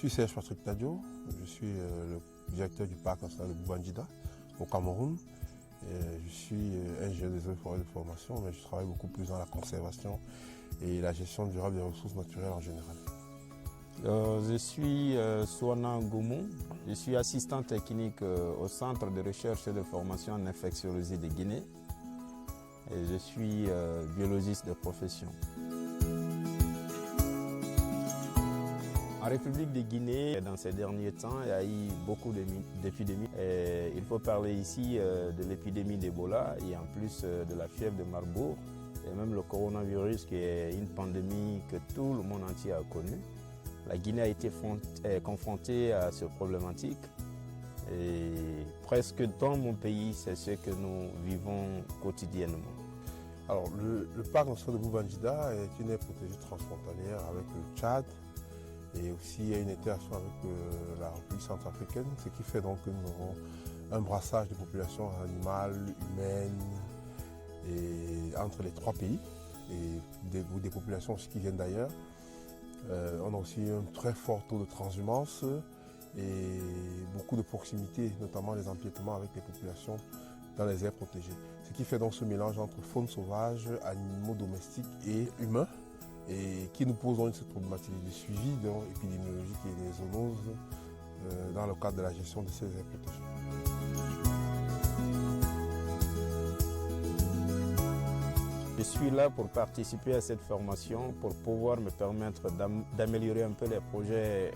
suis Serge Patrick Tadio, je suis le directeur du parc national de Boubanjida au Cameroun. Je suis ingénieur des eaux et forêts de formation, mais je travaille beaucoup plus dans la conservation et la gestion durable des ressources naturelles en général. Je suis Souana Goumou, je suis assistant technique au Centre de recherche et de formation en infectiologie de Guinée et je suis biologiste de profession. En République de Guinée, dans ces derniers temps, il y a eu beaucoup d'épidémies. Il faut parler ici de l'épidémie d'Ebola et en plus de la fièvre de Marburg et même le coronavirus qui est une pandémie que tout le monde entier a connue. La Guinée a été confrontée à cette problématique et presque dans mon pays, c'est ce que nous vivons quotidiennement. Alors, le parc national de Boubanjida est une aire protégée transfrontalière avec le Tchad et aussi il y a une interaction avec la République centrafricaine, ce qui fait donc que nous avons un brassage de populations animales, humaines et entre les trois pays et des populations aussi qui viennent d'ailleurs. On a aussi un très fort taux de transhumance et beaucoup de proximité, notamment les empiètements avec les populations dans les aires protégées. Ce qui fait donc ce mélange entre faune sauvage, animaux domestiques et humains et qui nous pose donc cette problématique de suivi épidémiologique et des zoonoses dans le cadre de la gestion de ces aires protégées. Je suis là pour participer à cette formation, pour pouvoir me permettre d'améliorer un peu les projets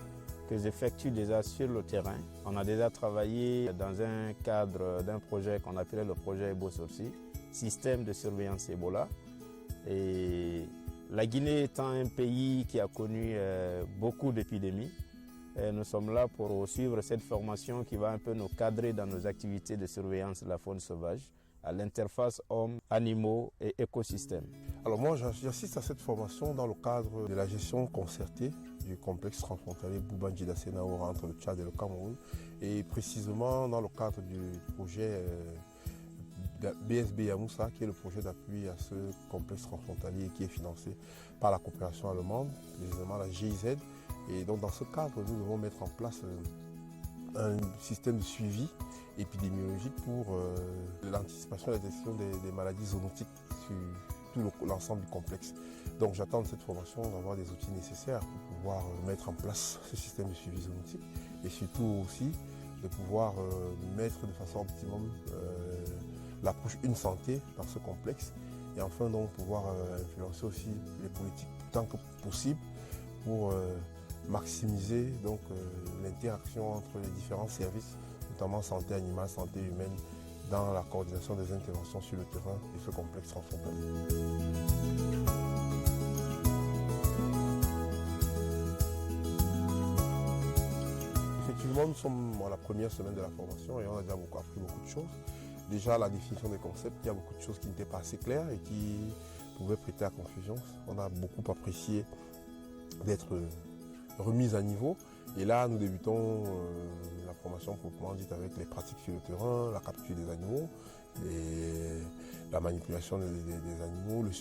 que j'effectue déjà sur le terrain. On a déjà travaillé dans un cadre d'un projet qu'on appelait le projet Ebosorsi, système de surveillance Ebola. Et la Guinée étant un pays qui a connu beaucoup d'épidémies, nous sommes là pour suivre cette formation qui va un peu nous cadrer dans nos activités de surveillance de la faune sauvage, à l'interface hommes, animaux et écosystèmes. Alors moi j'assiste à cette formation dans le cadre de la gestion concertée du complexe transfrontalier Boubanjida Senaora entre le Tchad et le Cameroun et précisément dans le cadre du projet BSB Yamoussa qui est le projet d'appui à ce complexe transfrontalier qui est financé par la coopération allemande, précisément la GIZ. Et donc dans ce cadre nous devons mettre en place un système de suivi épidémiologique pour l'anticipation et la gestion des maladies zoonotiques sur tout l'ensemble du complexe. Donc j'attends de cette formation d'avoir des outils nécessaires pour pouvoir mettre en place ce système de suivi zoonotique et surtout aussi de pouvoir mettre de façon optimum l'approche Une Santé dans ce complexe et enfin donc pouvoir influencer aussi les politiques tant que possible pour maximiser donc l'interaction entre les différents services, notamment santé animale, santé humaine, dans la coordination des interventions sur le terrain de ce complexe transfrontalier. Effectivement, nous sommes à la première semaine de la formation et on a déjà appris beaucoup de choses. Déjà la définition des concepts, il y a beaucoup de choses qui n'étaient pas assez claires et qui pouvaient prêter à confusion. On a beaucoup apprécié d'être remise à niveau. Et là, nous débutons la formation proprement dite avec les pratiques sur le terrain, la capture des animaux, la manipulation des animaux, et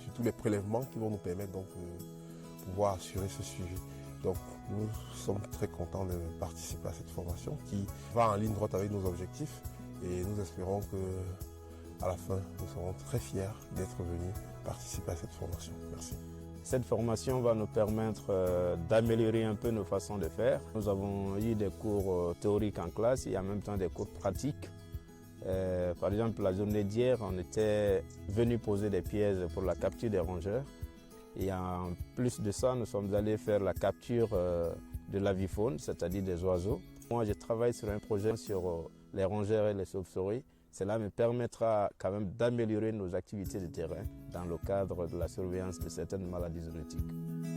surtout les prélèvements qui vont nous permettre donc de pouvoir assurer ce suivi. Donc nous sommes très contents de participer à cette formation qui va en ligne droite avec nos objectifs et nous espérons qu'à la fin, nous serons très fiers d'être venus participer à cette formation. Merci. Cette formation va nous permettre d'améliorer un peu nos façons de faire. Nous avons eu des cours théoriques en classe et en même temps des cours pratiques. Par exemple, la journée d'hier, on était venu poser des pièges pour la capture des rongeurs. Et en plus de ça, nous sommes allés faire la capture de l'avifaune, c'est-à-dire des oiseaux. Moi, je travaille sur un projet sur les rongeurs et les chauves-souris. Cela me permettra quand même d'améliorer nos activités de terrain dans le cadre de la surveillance de certaines maladies zoonotiques.